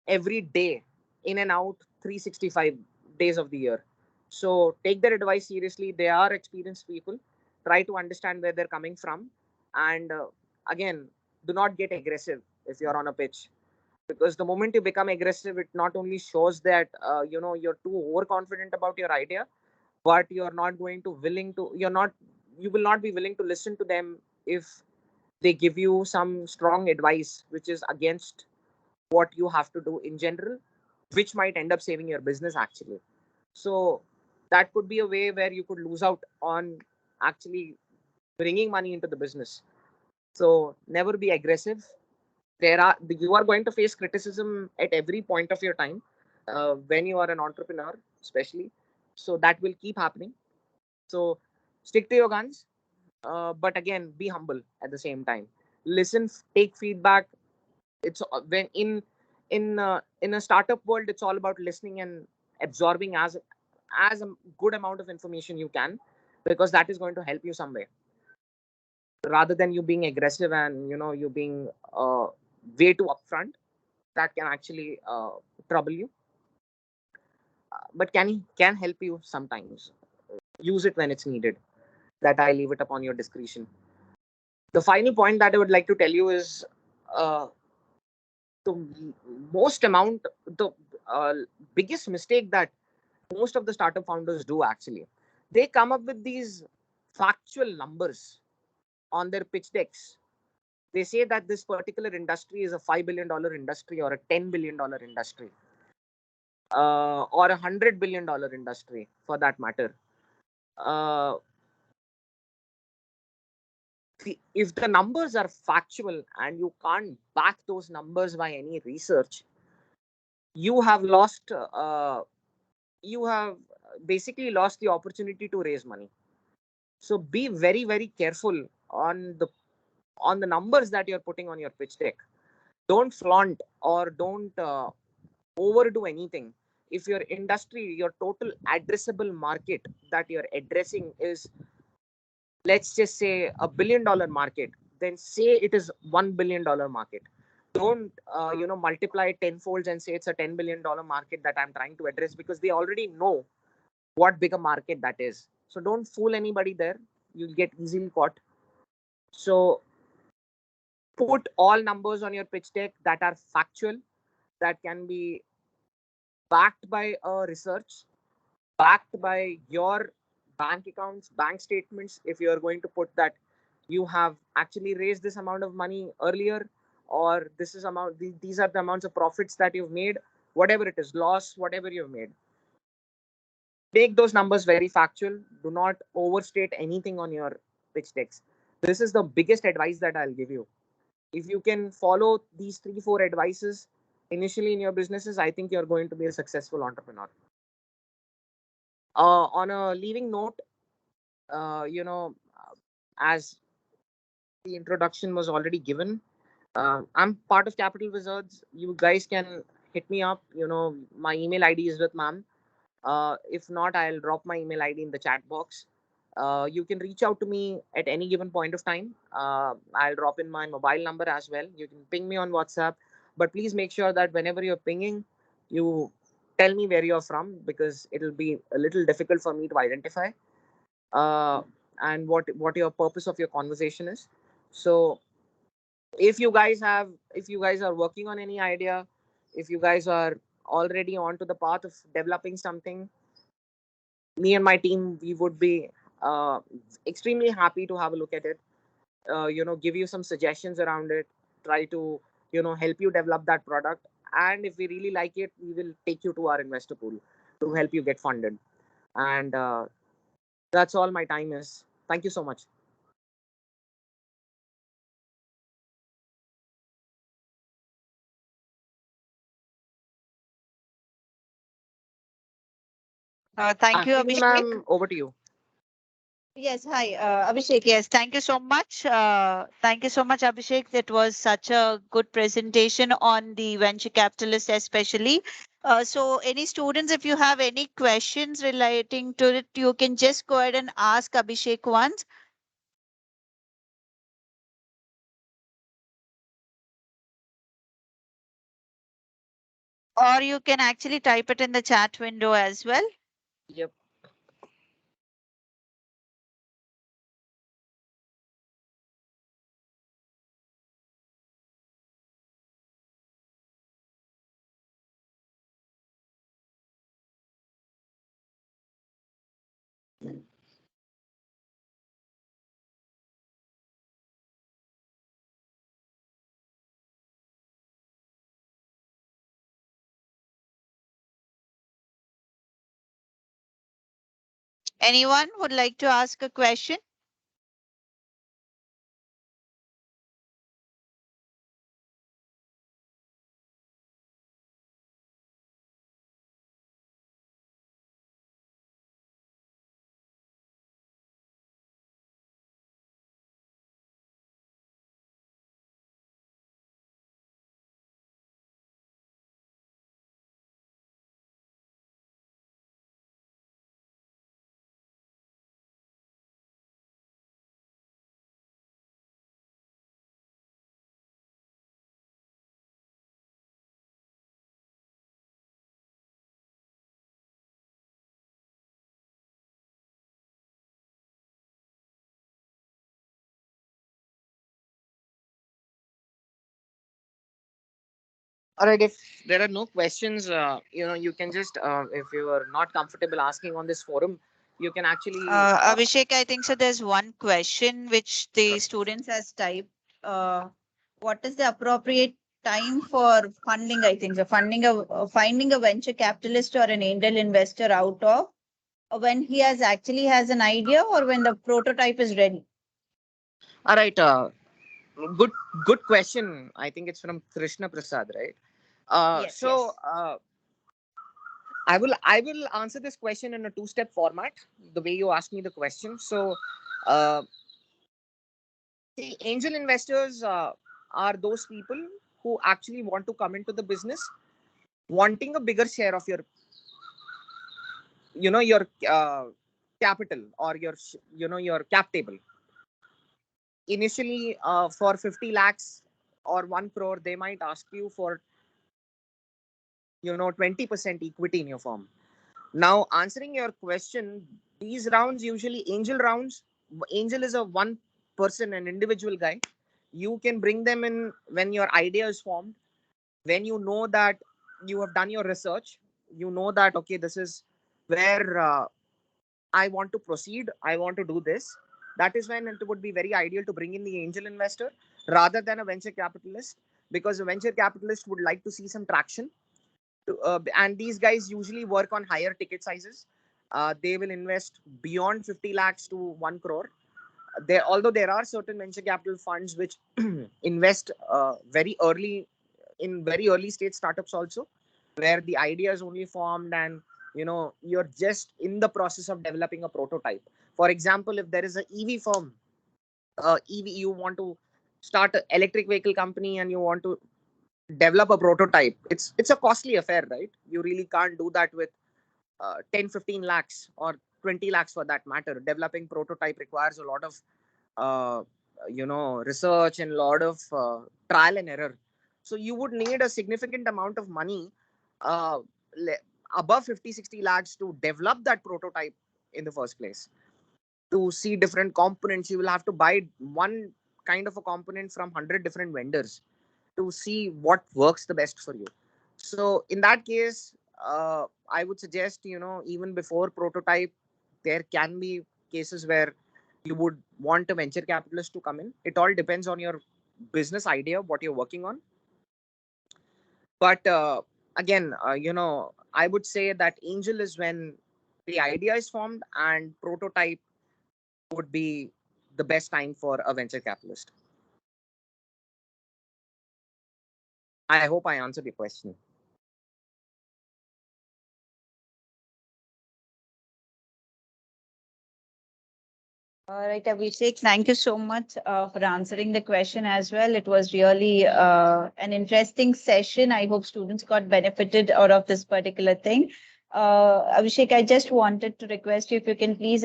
Speaker 2: every day, in and out, 365 days of the year. So take their advice seriously. They are experienced people. Try to understand where they're coming from, and again, do not get aggressive if you're on a pitch, because the moment you become aggressive, it not only shows that you're too overconfident about your idea, but you will not be willing to listen to them if they give you some strong advice which is against what you have to do in general, which might end up saving your business actually. So that could be a way where you could lose out on actually bringing money into the business. So never be aggressive. You are going to face criticism at every point of your time, when you are an entrepreneur especially. So that will keep happening. So stick to your guns, but again, be humble at the same time. Listen, take feedback. It's when in a startup world, it's all about listening and absorbing as a good amount of information you can, because that is going to help you somewhere, rather than you being aggressive and you being way too upfront. That can actually trouble you, but can help you sometimes. Use it when it's needed. That I leave it upon your discretion. The final point that I would like to tell you is, uh, the most amount the uh, biggest mistake that most of the startup founders do, actually, they come up with these factual numbers on their pitch decks. They say that this particular industry is a $5 billion industry, or a $10 billion industry, or $100 billion industry for that matter. uh, if the numbers are factual and you can't back those numbers by any research, you have lost. You have basically lost the opportunity to raise money. So be very, very careful on the numbers that you're putting on your pitch deck. Don't flaunt or don't overdo anything. If your industry, your total addressable market that you're addressing is, let's just say, $1 billion market, then say it is $1 billion market. Don't multiply tenfolds and say it's a $10 billion market that I'm trying to address, because they already know what bigger market that is. So don't fool anybody there. You'll get easily caught. So put all numbers on your pitch deck that are factual, that can be backed by a research, backed by your bank accounts, bank statements. If you are going to put that you have actually raised this amount of money earlier, or this is amount, these are the amounts of profits that you've made, whatever it is, loss, whatever you've made. Take those numbers very factual. Do not overstate anything on your pitch decks. This is the biggest advice that I'll give you. If you can follow these 3-4 advices initially in your businesses, I think you're going to be a successful entrepreneur. On a leaving note, as the introduction was already given, I'm part of Capital Wizards. You guys can hit me up. My email ID is with ma'am. If not, I'll drop my email ID in the chat box. You can reach out to me at any given point of time. I'll drop in my mobile number as well. You can ping me on WhatsApp, but please make sure that whenever you're pinging, you tell me where you're from, because it'll be a little difficult for me to identify and what your purpose of your conversation is. So if you guys are working on any idea, if you guys are already onto the path of developing something, me and my team, we would be extremely happy to have a look at it, give you some suggestions around it, try to help you develop that product, and if we really like it, we will take you to our investor pool to help you get funded. And that's all my time is. Thank you so much.
Speaker 1: Thank you,
Speaker 2: Actually,
Speaker 1: Abhishek.
Speaker 2: ma'am, over to you.
Speaker 1: Yes, hi, Abhishek. Yes, thank you so much. Thank you so much, Abhishek. That was such a good presentation on the venture capitalist, especially. So, any students, if you have any questions relating to it, you can just go ahead and ask Abhishek once. Or you can actually type it in the chat window as well.
Speaker 2: Yep.
Speaker 1: Anyone would like to ask a question?
Speaker 2: All right, if there are no questions, you can just, if you are not comfortable asking on this forum, you can actually.
Speaker 1: Abhishek, I think so. There's one question which the students has typed. What is the appropriate time for funding? I think so. Finding a venture capitalist or an angel investor out of when he has an idea or when the prototype is ready.
Speaker 2: All right. Good good question. I think it's from Krishna Prasad, right?
Speaker 1: Yes,
Speaker 2: So
Speaker 1: yes.
Speaker 2: I will answer this question in a two-step format, the way you asked me the question. So uh, see, angel investors are those people who actually want to come into the business, wanting a bigger share of your capital, or your cap table. Initially, for 50 lakhs or 1 crore, they might ask you for 20% equity in your firm. Now, answering your question, these rounds, usually angel rounds, angel is a one person, an individual guy. You can bring them in when your idea is formed, when you know that you have done your research, you know that, okay, this is where I want to proceed, I want to do this. That is when it would be very ideal to bring in the angel investor rather than a venture capitalist, because a venture capitalist would like to see some traction. And these guys usually work on higher ticket sizes. They will invest beyond 50 lakhs to 1 crore. Although there are certain venture capital funds which invest very early stage startups also, where the idea is only formed and you're just in the process of developing a prototype. For example, if there is an EV firm, EV, you want to start an electric vehicle company and you want to develop a prototype, it's a costly affair, right? You really can't do that with 10-15 lakhs or 20 lakhs for that matter. Developing prototype requires a lot of uh, research and a lot of trial and error. So you would need a significant amount of money, uh, above 50-60 lakhs, to develop that prototype in the first place. To see different components, you will have to buy one kind of a component from 100 different vendors to see what works the best for you. So in that case, I would suggest, even before prototype, there can be cases where you would want a venture capitalist to come in. It all depends on your business idea, what you're working on. But again, I would say that angel is when the idea is formed, and prototype would be the best time for a venture capitalist. I hope I answered your question.
Speaker 1: All right, Abhishek, thank you so much for answering the question as well. It was really an interesting session. I hope students got benefited out of this particular thing. Abhishek, I just wanted to request you if you can please,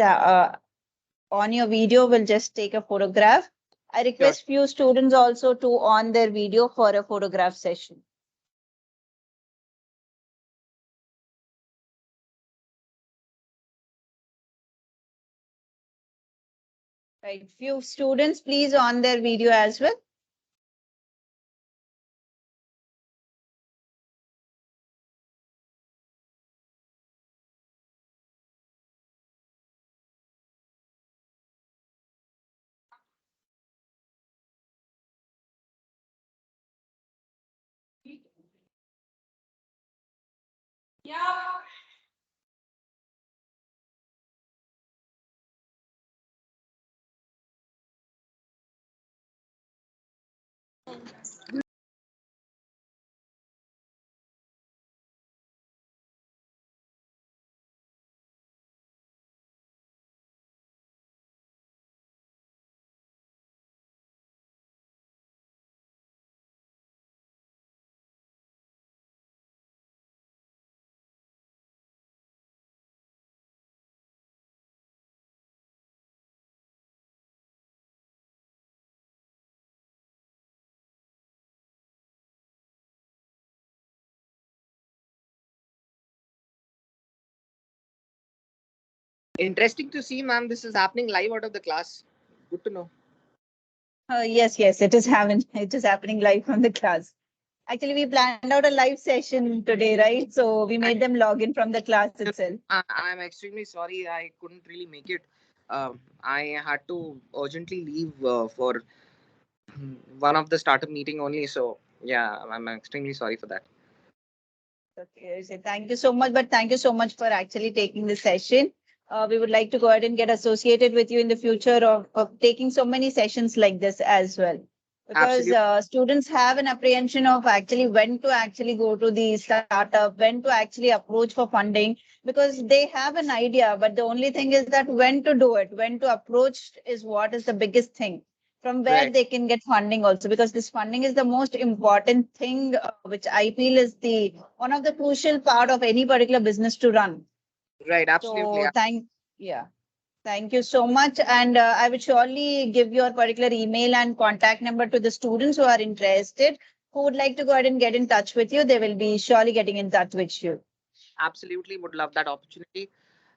Speaker 1: on your video, we'll just take a photograph. I
Speaker 2: Sure.
Speaker 1: request few students also to on their video for a photograph session. Right, few students please on their video as well.
Speaker 2: Interesting to see, ma'am. This is happening live out of the class. Good to know.
Speaker 1: Yes, yes, it is happening live from the class. Actually, we planned out a live session today, right? So we made them log in from the class itself.
Speaker 2: I'm extremely sorry. I couldn't really make it. I had to urgently leave for one of the startup meeting only. So yeah, I'm extremely sorry for that.
Speaker 1: Okay, so thank you so much, but thank you so much for actually taking the session. we would like to go ahead and get associated with you in the future of taking so many sessions like this as well. Because
Speaker 2: Absolutely.
Speaker 1: students have an apprehension of actually when to actually go to the startup, when to actually approach for funding, because they have an idea, but the only thing is that when to do it, when to approach is what is the biggest thing from where
Speaker 2: Right.
Speaker 1: they can get funding also, because this funding is the most important thing, which I feel is the one of the crucial part of any particular business to run.
Speaker 2: Right. Absolutely.
Speaker 1: So yeah. Thank you so much. And I will surely give your particular email and contact number to the students who are interested, who would like to go ahead and get in touch with you. They will be surely getting in touch with you.
Speaker 2: Absolutely would love that opportunity.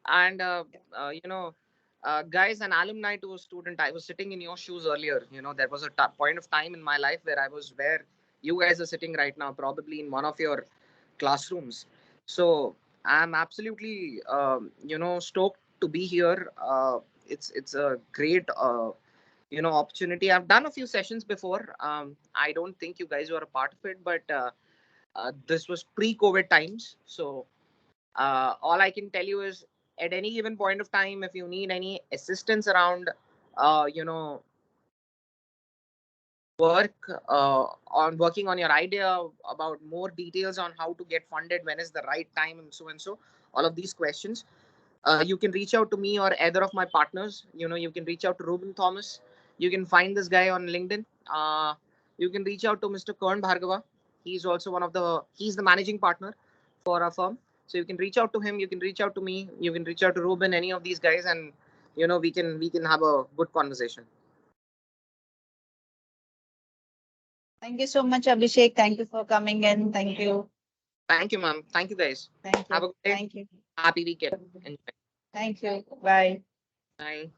Speaker 2: And you know, guys, an alumni to a student, I was sitting in your shoes earlier. You know, there was a point of time in my life where I was where you guys are sitting right now, probably in one of your classrooms. So I'm absolutely stoked to be here. It's a great opportunity. I've done a few sessions before. I don't think you guys were a part of it, but this was pre-COVID times. So all I can tell you is at any given point of time, if you need any assistance around, you know, work on working on your idea about more details on how to get funded, when is the right time, and so, all of these questions, you can reach out to me or either of my partners. You know, you can reach out to Ruben Thomas. You can find this guy on LinkedIn. You can reach out to Mr. Kern Bhargava. He's also he's the managing partner for our firm. So you can reach out to him. You can reach out to me. You can reach out to Ruben, any of these guys, and we can have a good conversation.
Speaker 1: Thank you so much, Abhishek. Thank you for coming in. Thank you.
Speaker 2: Thank you, ma'am. Thank you, guys.
Speaker 1: Thank
Speaker 2: Have
Speaker 1: you.
Speaker 2: a good day.
Speaker 1: Thank you.
Speaker 2: Happy weekend. Enjoy.
Speaker 1: Thank you. Bye.
Speaker 2: Bye.